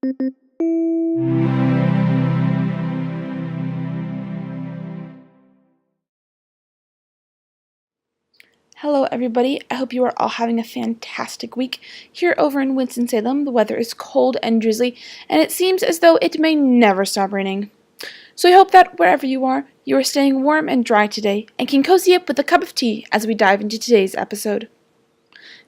Hello, everybody. I hope you are all having a fantastic week. Here over in Winston-Salem, the weather is cold and drizzly, and it seems as though it may never stop raining. So I hope that wherever you are staying warm and dry today and can cozy up with a cup of tea as we dive into today's episode.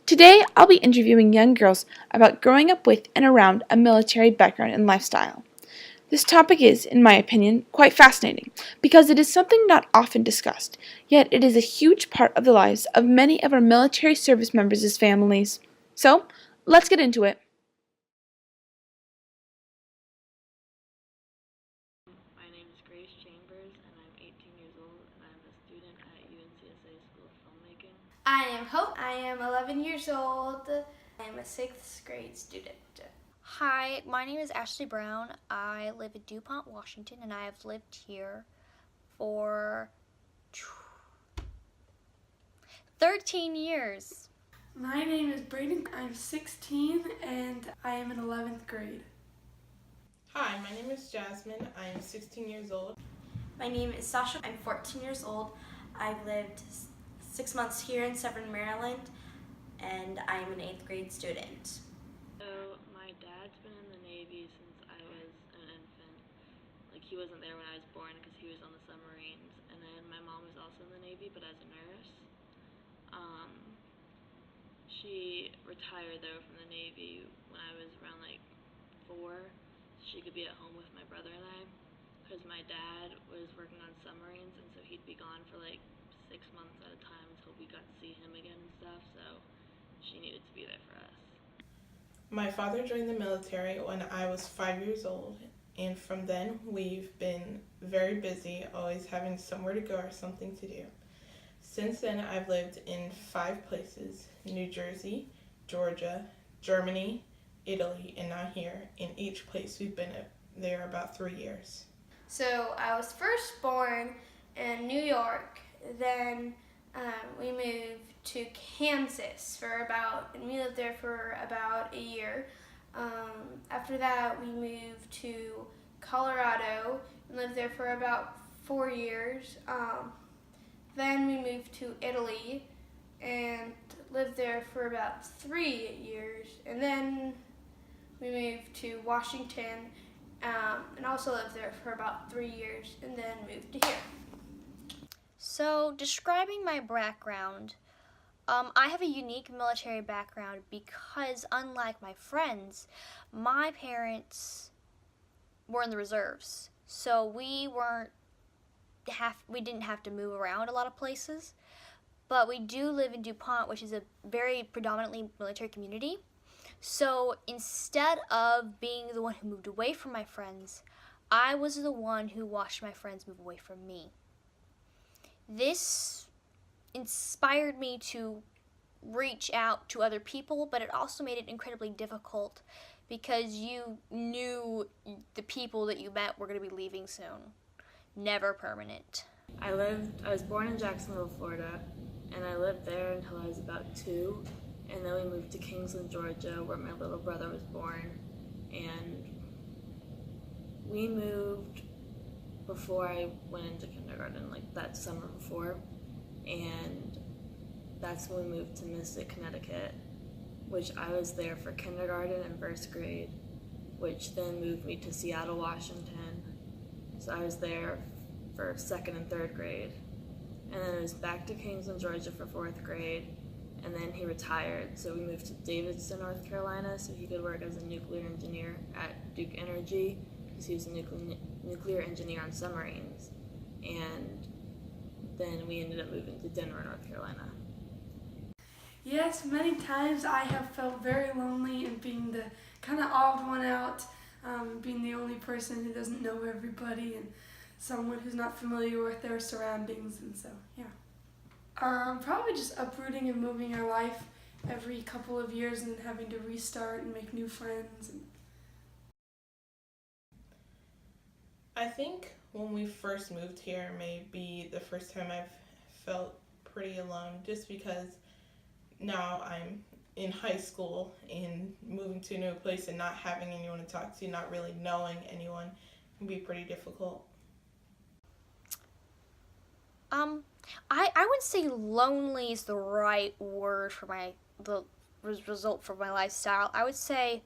Today, I'll be interviewing young girls about growing up with and around a military background and lifestyle. This topic is, in my opinion, quite fascinating because it is something not often discussed, yet it is a huge part of the lives of many of our military service members' families. So, let's get into it. My name is Grace Chambers, and I'm 18 years old, and I'm a student at UNCSA School of Filmmaking. I am Hope. I am 11 years old. I am a 6th grade student. Hi, my name is Ashley Brown. I live in DuPont, Washington, and I have lived here for 13 years. My name is Brayden. I'm 16 and I am in 11th grade. Hi, my name is Jasmine. I am 16 years old. My name is Sasha. I'm 14 years old. I've lived 6 months here in Severn, Maryland, and I am an 8th grade student. So, my dad's been in the Navy since I was an infant. He wasn't there when I was born because he was on the submarines. And then my mom was also in the Navy, but as a nurse. She retired, though, from the Navy when I was around, 4. So she could be at home with my brother and I. Because my dad was working on submarines, and so he'd be gone for 6 months at a time until we got to see him again and stuff, so she needed to be there for us. My father joined the military when I was 5 years old, and from then we've been very busy, always having somewhere to go or something to do. Since then, I've lived in 5 places: New Jersey, Georgia, Germany, Italy, and now here. In each place, we've been there about 3 years. So I was first born in New York, then we moved to Kansas and we lived there for about a year. After that, we moved to Colorado and lived there for about 4 years. Then we moved to Italy and lived there for about 3 years. And then we moved to Washington and also lived there for about 3 years and then moved to here. So, describing my background, I have a unique military background because, unlike my friends, my parents were in the reserves. So we didn't have to move around a lot of places, but we do live in DuPont, which is a very predominantly military community. So instead of being the one who moved away from my friends, I was the one who watched my friends move away from me. This inspired me to reach out to other people, but it also made it incredibly difficult because you knew the people that you met were going to be leaving soon. Never permanent. I was born in Jacksonville, Florida, and I lived there until I was about 2, and then we moved to Kingsland, Georgia, where my little brother was born, and we moved before I went into kindergarten, that summer before, and that's when we moved to Mystic, Connecticut, which I was there for kindergarten and first grade, which then moved me to Seattle, Washington. So I was there for 2nd and 3rd grade. And then I was back to Kingsland, Georgia for 4th grade, and then he retired. So we moved to Davidson, North Carolina, so he could work as a nuclear engineer at Duke Energy, because he was a nuclear engineer on submarines. And then we ended up moving to Denver, North Carolina. Yes, many times I have felt very lonely and being the kind of odd one out, being the only person who doesn't know everybody and someone who's not familiar with their surroundings, and so, yeah. Probably just uprooting and moving our life every couple of years and then having to restart and make new friends. I think when we first moved here may be the first time I've felt pretty alone, just because now I'm in high school and moving to a new place and not having anyone to talk to, not really knowing anyone, can be pretty difficult. I wouldn't say lonely is the right word for the result for my lifestyle. I would say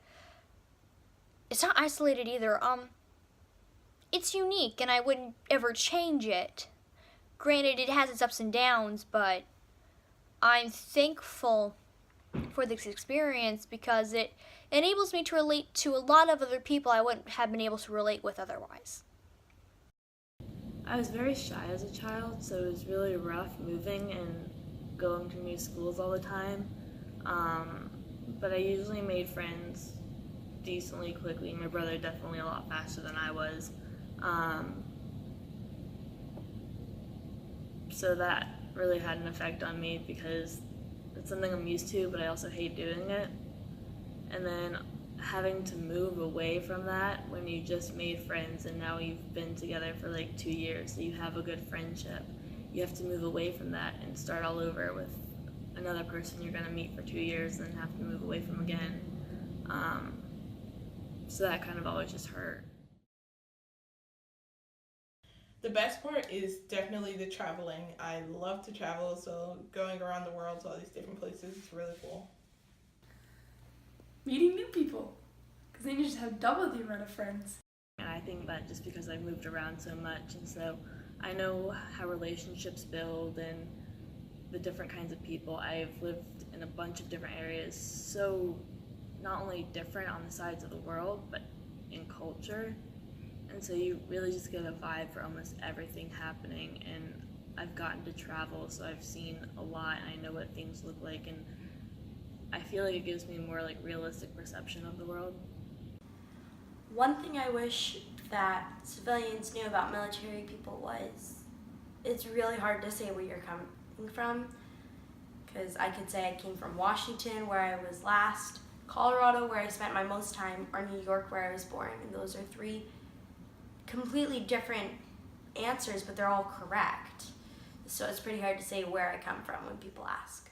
it's not isolated either. It's unique, and I wouldn't ever change it. Granted, it has its ups and downs, but I'm thankful for this experience because it enables me to relate to a lot of other people I wouldn't have been able to relate with otherwise. I was very shy as a child, so it was really rough moving and going to new schools all the time. But I usually made friends decently quickly. My brother definitely a lot faster than I was. So that really had an effect on me because it's something I'm used to, but I also hate doing it. And then having to move away from that when you just made friends and now you've been together for like 2 years, so you have a good friendship. You have to move away from that and start all over with another person you're going to meet for 2 years and then have to move away from again. So that kind of always just hurt. The best part is definitely the traveling. I love to travel, so going around the world to all these different places is really cool. Meeting new people, because then you just have double the amount of friends. And I think that just because I've moved around so much, and so I know how relationships build and the different kinds of people. I've lived in a bunch of different areas, so not only different on the sides of the world, but in culture. And so you really just get a vibe for almost everything happening. And I've gotten to travel, so I've seen a lot, and I know what things look like, and I feel like it gives me a more like realistic perception of the world. One thing I wish that civilians knew about military people was it's really hard to say where you're coming from, because I could say I came from Washington, where I was last, Colorado, where I spent my most time, or New York, where I was born, and those are three completely different answers, but they're all correct. So it's pretty hard to say where I come from when people ask.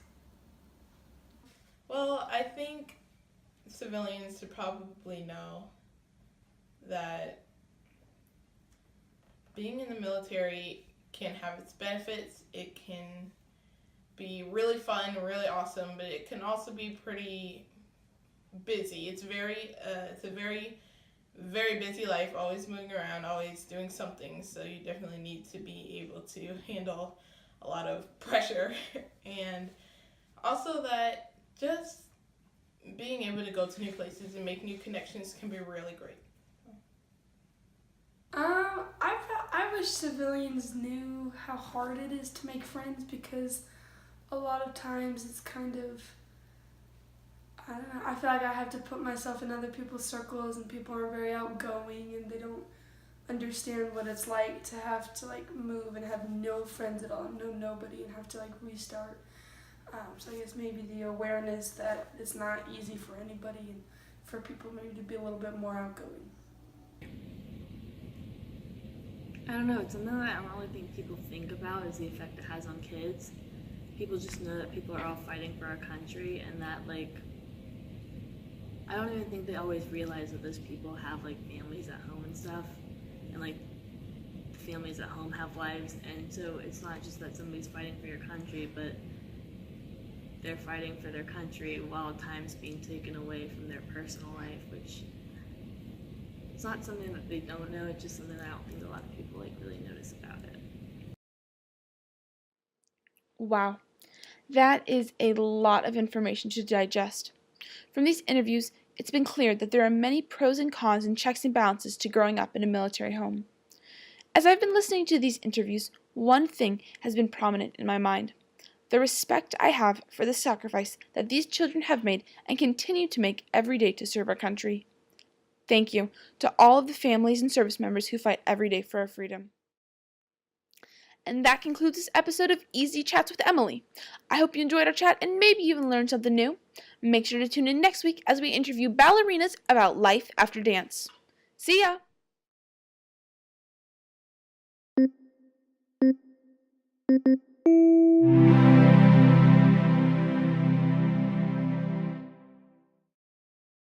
Well, I think civilians should probably know that being in the military can have its benefits. It can be really fun, really awesome, but it can also be pretty busy. It's a very busy life, always moving around, always doing something, so you definitely need to be able to handle a lot of pressure. And also that just being able to go to new places and make new connections can be really great. I wish civilians knew how hard it is to make friends, because a lot of times it's kind of, I don't know, I feel like I have to put myself in other people's circles, and people are very outgoing and they don't understand what it's like to have to like move and have no friends at all, know nobody, and have to like restart. So I guess maybe the awareness that it's not easy for anybody, and for people maybe to be a little bit more outgoing. I don't know, it's something that I don't really think people think about is the effect it has on kids. People just know that people are all fighting for our country, and that like, I don't even think they always realize that those people have like families at home and stuff, and like the families at home have lives, and so it's not just that somebody's fighting for your country, but they're fighting for their country while time's being taken away from their personal life, which it's not something that they don't know, it's just something that I don't think a lot of people like really notice about it. Wow, that is a lot of information to digest. From these interviews, it's been clear that there are many pros and cons and checks and balances to growing up in a military home. As I've been listening to these interviews, one thing has been prominent in my mind: the respect I have for the sacrifice that these children have made and continue to make every day to serve our country. Thank you to all of the families and service members who fight every day for our freedom. And that concludes this episode of Easy Chats with Emily. I hope you enjoyed our chat and maybe even learned something new. Make sure to tune in next week as we interview ballerinas about life after dance. See ya!